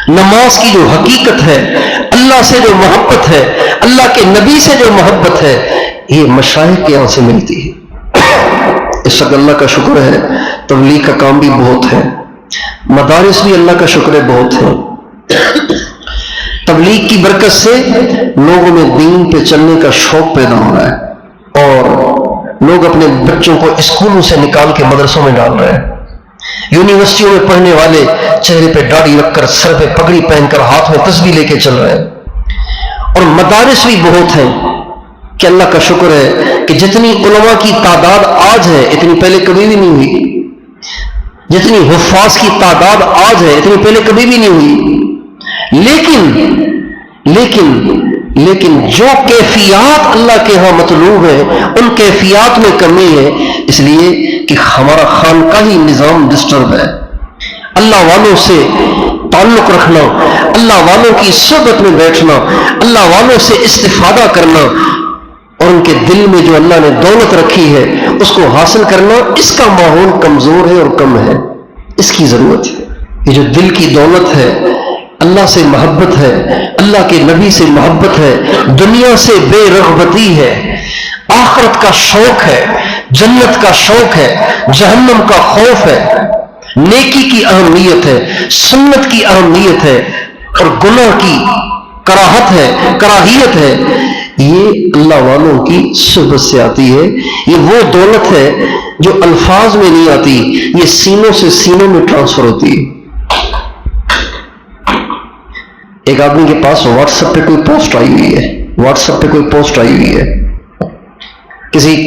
نماز کی جو حقیقت ہے، اللہ سے جو محبت ہے، اللہ کے نبی سے جو محبت ہے، یہ مشائخ کے یہاں سے ملتی ہے. اس وقت اللہ کا شکر ہے تبلیغ کا کام بھی بہت ہے، مدارس بھی اللہ کا شکر ہے بہت ہے. تبلیغ کی برکت سے لوگوں میں دین پہ چلنے کا شوق پیدا ہو رہا ہے اور لوگ اپنے بچوں کو اسکولوں سے نکال کے مدرسوں میں ڈال رہے ہیں. یونیورسٹیوں میں پڑھنے والے چہرے پہ داڑھی رکھ کر، سر پہ پگڑی پہن کر، ہاتھ میں تسبیح لے کے چل رہے ہیں. اور مدارس بھی بہت ہیں کہ اللہ کا شکر ہے کہ جتنی علماء کی تعداد آج ہے اتنی پہلے کبھی بھی نہیں ہوئی. جتنی حفاظ کی تعداد آج ہے اتنی پہلے کبھی بھی نہیں ہوئی. لیکن جو کیفیات اللہ کے ہاں مطلوب ہے ان کیفیات میں کمی ہے، اس لیے کہ ہمارا خانقاہی نظام ڈسٹرب ہے. اللہ والوں سے تعلق رکھنا، اللہ والوں کی صحبت میں بیٹھنا، اللہ والوں سے استفادہ کرنا اور ان کے دل میں جو اللہ نے دولت رکھی ہے اس کو حاصل کرنا، اس کا ماحول کمزور ہے اور کم ہے. اس کی ضرورت ہے. یہ جو دل کی دولت ہے، اللہ سے محبت ہے، اللہ کے نبی سے محبت ہے، دنیا سے بے رغبتی ہے، آخرت کا شوق ہے، جنت کا شوق ہے، جہنم کا خوف ہے، نیکی کی اہمیت ہے، سنت کی اہمیت ہے اور گناہ کی کراہیت ہے، یہ اللہ والوں کی صحبت سے آتی ہے. یہ وہ دولت ہے جو الفاظ میں نہیں آتی، یہ سینوں سے سینوں میں ٹرانسفر ہوتی ہے. ایک آدمی کے پاس واٹس ایپ پہ کوئی پوسٹ آئی ہوئی ہے،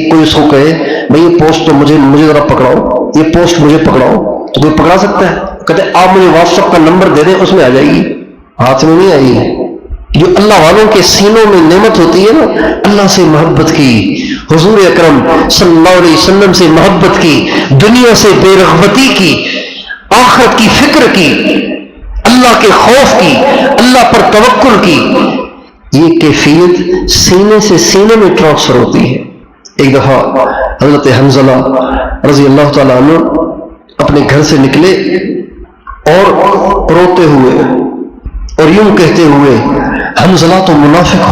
کوئی اس کو کہے بھائی یہ پوسٹ تو مجھے ذرا پکڑاؤ، یہ پوسٹ مجھے پکڑاؤ، تو کوئی پکڑا سکتا ہے؟ کہتے آپ مجھے واٹس ایپ کا نمبر دے دیں، اس میں آ جائے گی. ہاتھ میں نہیں آئی ہے. جو اللہ والوں کے سینوں میں نعمت ہوتی ہے نا، اللہ سے محبت کی، حضور اکرم صلی اللہ علیہ وسلم سے محبت کی، دنیا سے بے رغبتی کی، آخرت کی فکر کی، اللہ کے خوف کی، اللہ پر توکل کی، یہ کیفیت سینے سے سینے میں ٹرانسفر ہوتی ہے. ایک دفعہ حضرت حنظلہ رضی اللہ تعالیٰ عنہ اپنے گھر سے نکلے اور روتے ہوئے اور یوں کہتے ہوئے، حنظلہ تو منافق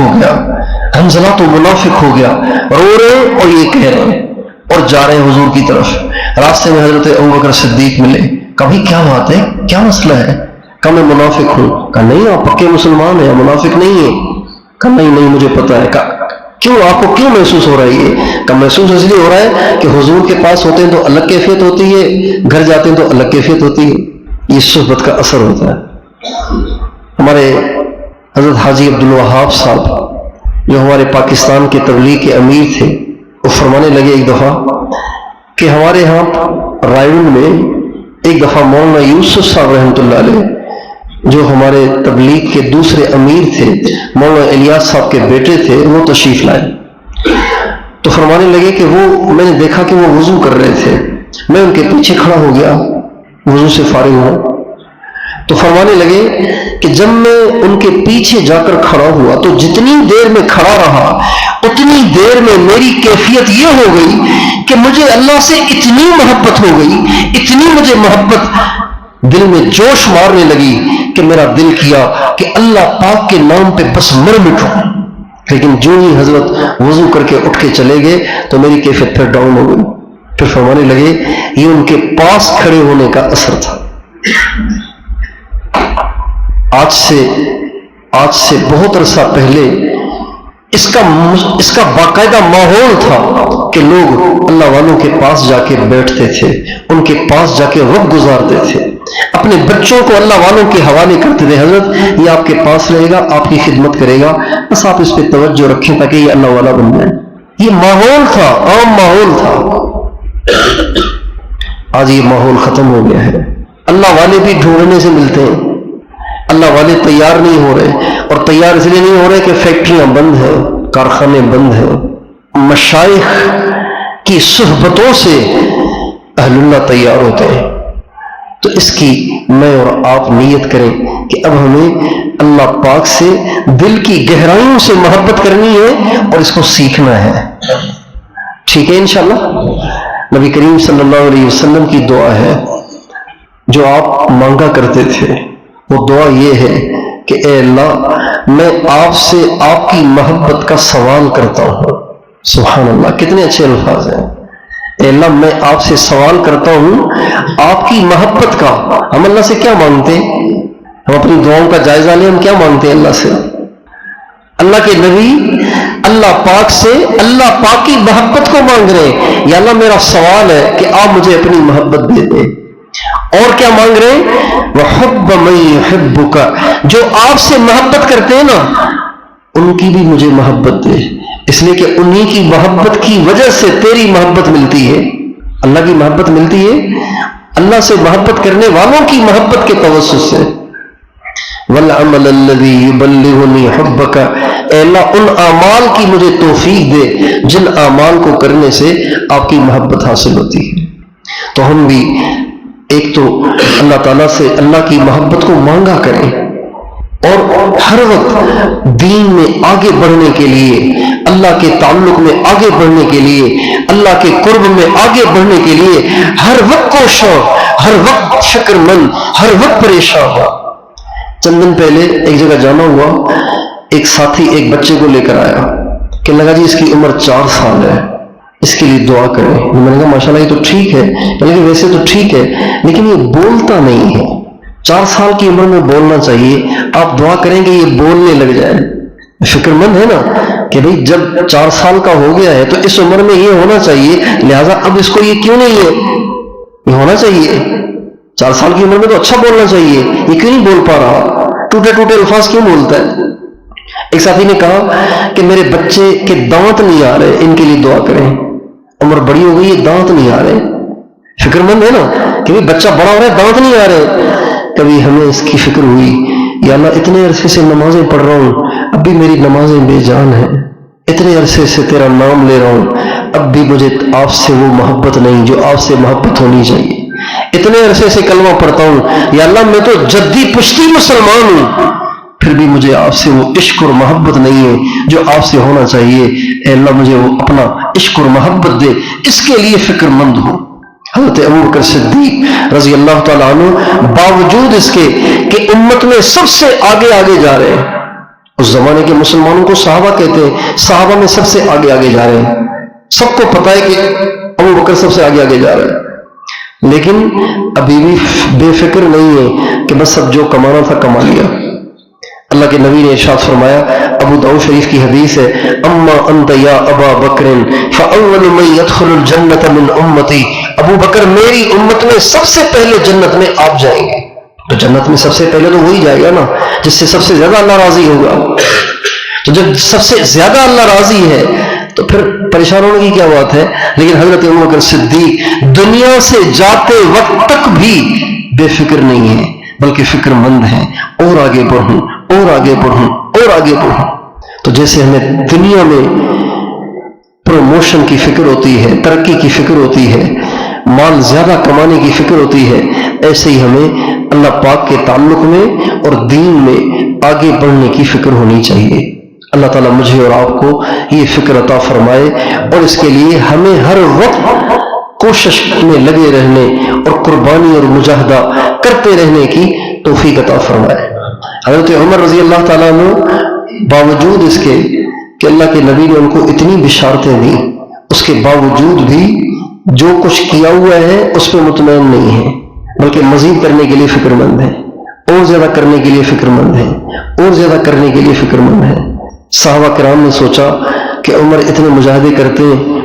ہو گیا، رو رہے اور یہ کہہ رہے اور جا رہے حضور کی طرف. راستے میں حضرت ابوبکر صدیق ملے. کبھی کیا بات ہے، کیا مسئلہ ہے؟ کہا میں منافق ہوں. کہا نہیں آپ پکے مسلمان ہیں، منافق نہیں ہیں. کہا نہیں مجھے پتا ہے. کہا کیوں، آپ کو کیوں محسوس ہو رہا ہے یہ؟ کہا محسوس اس لیے ہو رہا ہے کہ حضور کے پاس ہوتے ہیں تو الگ کیفیت ہوتی ہے، گھر جاتے ہیں تو الگ کیفیت ہوتی ہے. یہ صحبت کا اثر ہوتا ہے. ہمارے حضرت حاجی عبدالوہاب صاحب جو ہمارے پاکستان کے تبلیغ کے امیر تھے، وہ فرمانے لگے ایک دفعہ کہ ہمارے ہاں رائے میں ایک دفعہ مولانا یوسف صاحب رحمۃ اللہ علیہ جو ہمارے تبلیغ کے دوسرے امیر تھے، مولانا الیاس صاحب کے بیٹے تھے، وہ تشریف لائے. تو فرمانے لگے کہ میں نے دیکھا کہ وہ وضو کر رہے تھے. میں ان کے پیچھے کھڑا ہو گیا، وضو سے فارغ ہوا. تو فرمانے لگے کہ جب میں ان کے پیچھے جا کر کھڑا ہوا تو جتنی دیر میں کھڑا رہا اتنی دیر میں میری کیفیت یہ ہو گئی کہ مجھے اللہ سے اتنی محبت ہو گئی، اتنی مجھے محبت دل میں جوش مارنے لگی کہ میرا دل کیا کہ اللہ پاک کے نام پہ بس مر مٹوں. لیکن جو ہی حضرت وضو کر کے اٹھ کے چلے گئے تو میری کیفیت پھر ڈاؤن ہو گئی. پھر فرمانے لگے یہ ان کے پاس کھڑے ہونے کا اثر تھا. آج سے بہت عرصہ پہلے اس کا باقاعدہ ماحول تھا کہ لوگ اللہ والوں کے پاس جا کے بیٹھتے تھے، ان کے پاس جا کے وقت گزارتے تھے، اپنے بچوں کو اللہ والوں کے حوالے کرتے تھے. حضرت یہ آپ کے پاس رہے گا، آپ کی خدمت کرے گا، بس آپ اس پہ توجہ رکھیں تاکہ یہ اللہ والا بن جائے. یہ ماحول تھا، عام ماحول تھا. آج یہ ماحول ختم ہو گیا ہے. اللہ والے بھی ڈھونڈنے سے ملتے ہیں، اللہ والے تیار نہیں ہو رہے. اور تیار اس لیے نہیں ہو رہے کہ فیکٹریاں بند ہیں، کارخانے بند ہیں. مشائخ کی صحبتوں سے اہل اللہ تیار ہوتے ہیں. تو اس کی میں اور آپ نیت کریں کہ اب ہمیں اللہ پاک سے دل کی گہرائیوں سے محبت کرنی ہے اور اس کو سیکھنا ہے. ٹھیک ہے انشاءاللہ. نبی کریم صلی اللہ علیہ وسلم کی دعا ہے جو آپ مانگا کرتے تھے. وہ دعا یہ ہے کہ اے اللہ میں آپ سے آپ کی محبت کا سوال کرتا ہوں. سبحان اللہ، کتنے اچھے الفاظ ہیں. اے اللہ میں آپ سے سوال کرتا ہوں آپ کی محبت کا. ہم اللہ سے کیا مانگتے ہیں؟ ہم اپنی دعاؤں کا جائزہ لیں، ہم کیا مانگتے ہیں اللہ سے؟ اللہ کے نبی اللہ پاک سے اللہ پاک کی محبت کو مانگ رہے ہیں، یا اللہ میرا سوال ہے کہ آپ مجھے اپنی محبت دے دیں۔ اور کیا مانگ رہے ہیں؟ وَحُبَّ مَن يُحِبُّكَ، جو آپ سے محبت کرتے ہیں نا ان کی بھی مجھے محبت دے، اس لیے کہ انہی کی محبت کی وجہ سے تیری محبت ملتی ہے، اللہ کی محبت ملتی ہے اللہ سے محبت کرنے والوں کی محبت کے توسط سے۔ وَالْعَمَلَ الَّذِي يُبَلِّغُنِي حُبَّكَ، اے اللہ ان اعمال کی مجھے توفیق دے جن اعمال کو کرنے سے آپ کی محبت حاصل ہوتی ہے۔ تو ہم بھی ایک تو اللہ تعالیٰ سے اللہ کی محبت کو مانگا کریں، اور ہر وقت دین میں آگے بڑھنے کے لیے، اللہ کے تعلق میں آگے بڑھنے کے لیے، اللہ کے قرب میں آگے بڑھنے کے لیے ہر وقت کوشاں، ہر وقت فکر مند، ہر وقت پریشان ہوا۔ چند دن پہلے ایک جگہ جانا ہوا، ایک ساتھی ایک بچے کو لے کر آیا کہ لگا جی اس کی عمر 4 سال ہے، اس کے لیے دعا کریں۔ میں نے کہا ماشاءاللہ یہ تو ٹھیک ہے، لیکن ویسے تو ٹھیک ہے لیکن یہ بولتا نہیں ہے، 4 سال کی عمر میں بولنا چاہیے، آپ دعا کریں کہ یہ بولنے لگ جائے۔ فکر مند ہے نا کہ بھئی جب 4 سال کا ہو گیا ہے تو اس عمر میں یہ ہونا چاہیے، لہٰذا اب اس کو یہ کیوں نہیں ہے، یہ ہونا چاہیے 4 سال کی عمر میں تو اچھا بولنا چاہیے، یہ کیوں نہیں بول پا رہا، ٹوٹے ٹوٹے الفاظ کیوں بولتا ہے۔ ایک ساتھی نے کہا کہ میرے بچے کے دانت نہیں آ رہے، ان کے لیے دعا کریں، عمر بڑی ہو گئی ہے دانت نہیں آ رہے۔ فکر مند ہے نا کہ بچہ بڑا ہو رہا ہے دانت نہیں آ رہے۔ کبھی ہمیں اس کی فکر ہوئی یا اللہ اتنے عرصے سے نمازیں پڑھ رہا ہوں اب بھی میری نمازیں بے جان ہیں، اتنے عرصے سے تیرا نام لے رہا ہوں اب بھی مجھے آپ سے وہ محبت نہیں جو آپ سے محبت ہونی چاہیے، اتنے عرصے سے کلمہ پڑھتا ہوں یا اللہ میں تو جدی پشتی مسلمان ہوں پھر بھی مجھے آپ سے وہ عشق اور محبت نہیں ہے جو آپ سے ہونا چاہیے، اے اللہ مجھے وہ اپنا عشق اور محبت دے، اس کے لیے فکر مند ہوں۔ حضرت ابوبکر صدیق رضی اللہ تعالیٰ عنہ باوجود اس کے کہ امت میں سب سے آگے آگے جا رہے ہیں، اس زمانے کے مسلمانوں کو صحابہ کہتے ہیں، صحابہ میں سب سے آگے آگے جا رہے ہیں، سب کو پتہ ہے کہ ابوبکر سب سے آگے آگے جا رہے ہیں، لیکن ابھی بھی بے فکر نہیں ہے کہ بس اب جو کمانا تھا کما لیا۔ اللہ کے نبی نے ارشاد فرمایا، ابو داؤد شریف کی حدیث ہے، اما انت یا ابا بکر فاول من يدخل الجنة من امتی، ابو بکر میری امت میں سب سے پہلے جنت میں آپ جائیں گے۔ تو جنت میں سب سے پہلے تو وہی جائے گا نا جس سے سب سے زیادہ اللہ راضی ہوگا، تو جب سب سے زیادہ اللہ راضی ہے تو پھر پریشان ہونے کی کیا بات ہے۔ لیکن حضرت ابوبکر صدیق دنیا سے جاتے وقت تک بھی بے فکر نہیں ہے بلکہ فکر مند ہیں، اور آگے بڑھوں اور آگے بڑھوں اور آگے بڑھوں۔ تو جیسے ہمیں دنیا میں پروموشن کی فکر ہوتی ہے، ترقی کی فکر ہوتی ہے، مال زیادہ کمانے کی فکر ہوتی ہے، ایسے ہی ہمیں اللہ پاک کے تعلق میں اور دین میں آگے بڑھنے کی فکر ہونی چاہیے۔ اللہ تعالیٰ مجھے اور آپ کو یہ فکر عطا فرمائے اور اس کے لیے ہمیں ہر وقت کوشش میں لگے رہنے اور قربانی اور مجاہدہ کرتے رہنے کی توفیق عطا فرمائے۔ حضرت عمر رضی اللہ تعالیٰ عنہ باوجود اس کے کہ اللہ کے نبی نے ان کو اتنی بشارتیں دی، اس کے باوجود بھی جو کچھ کیا ہوا ہے اس پہ مطمئن نہیں ہے بلکہ مزید کرنے کے لیے فکر مند ہے، اور زیادہ کرنے کے لیے فکر مند ہے، اور زیادہ کرنے کے لیے فکر مند ہے۔ صحابہ کرام نے سوچا کہ عمر اتنے مجاہدے کرتے ہیں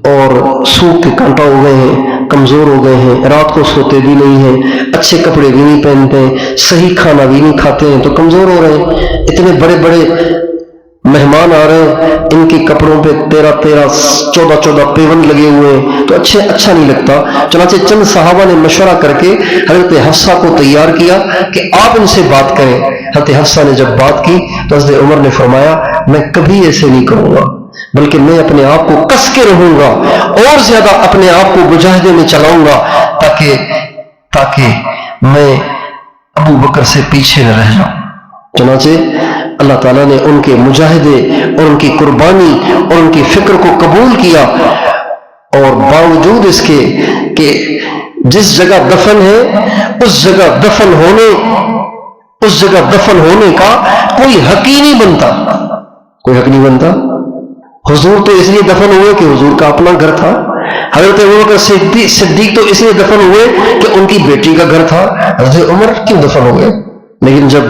اور سوکھ کے کانٹا ہو گئے ہیں، کمزور ہو گئے ہیں، رات کو سوتے بھی نہیں ہیں، اچھے کپڑے بھی نہیں پہنتے ہیں، صحیح کھانا بھی نہیں کھاتے ہیں، تو کمزور ہو رہے ہیں، اتنے بڑے بڑے مہمان آ رہے ہیں، ان کے کپڑوں پہ 13 پیون لگے ہوئے ہیں، تو اچھا نہیں لگتا۔ چنانچہ چند صحابہ نے مشورہ کر کے حضرت حفصہ کو تیار کیا کہ آپ ان سے بات کریں۔ حضرت حفصہ نے جب بات کی تو حضرت عمر نے فرمایا، میں کبھی ایسے نہیں کروں گا بلکہ میں اپنے آپ کو کس کے رہوں گا اور زیادہ اپنے آپ کو مجاہدے میں چلاؤں گا تاکہ میں ابو بکر سے پیچھے نہ رہ جاؤں۔ چنانچہ اللہ تعالیٰ نے ان کے مجاہدے اور ان کی قربانی اور ان کی فکر کو قبول کیا، اور باوجود اس کے کہ جس جگہ دفن ہے اس جگہ دفن ہونے کا کوئی حق ہی نہیں بنتا، کوئی حق نہیں بنتا۔ حضور تو اس لیے دفن ہوئے کہ حضور کا اپنا گھر تھا، حضرت ابوبکر صدیق تو اس لیے دفن ہوئے کہ ان کی بیٹی کا گھر تھا، حضرت عمر کیوں دفن ہوئے؟ لیکن جب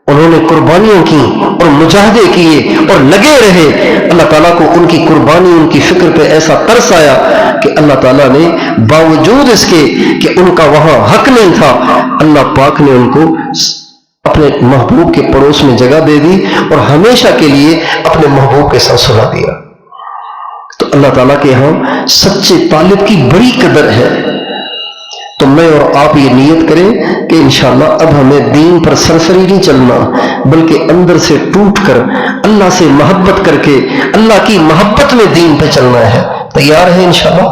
انہوں نے قربانیاں کی اور مجاہدے کیے اور لگے رہے. اللہ تعالیٰ کو ان کی قربانی، ان کی فکر پہ ایسا ترس آیا کہ اللہ تعالیٰ نے باوجود اس کے کہ ان کا وہاں حق نہیں تھا، اللہ پاک نے ان کو اپنے محبوب کے پڑوس میں جگہ دے دی اور ہمیشہ کے لیے اپنے محبوب کے ساتھ سلا دیا. تو اللہ تعالیٰ کے ہاں سچے طالب کی بڑی قدر ہے. تو میں اور آپ یہ نیت کریں کہ انشاءاللہ اب ہمیں دین پر سرسری نہیں چلنا، بلکہ اندر سے ٹوٹ کر اللہ سے محبت کر کے اللہ کی محبت میں دین پہ چلنا ہے. تیار ہے انشاءاللہ؟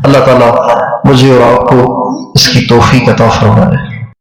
اللہ تعالیٰ مجھے اور آپ کو اس کی توفیق عطا فرمائے.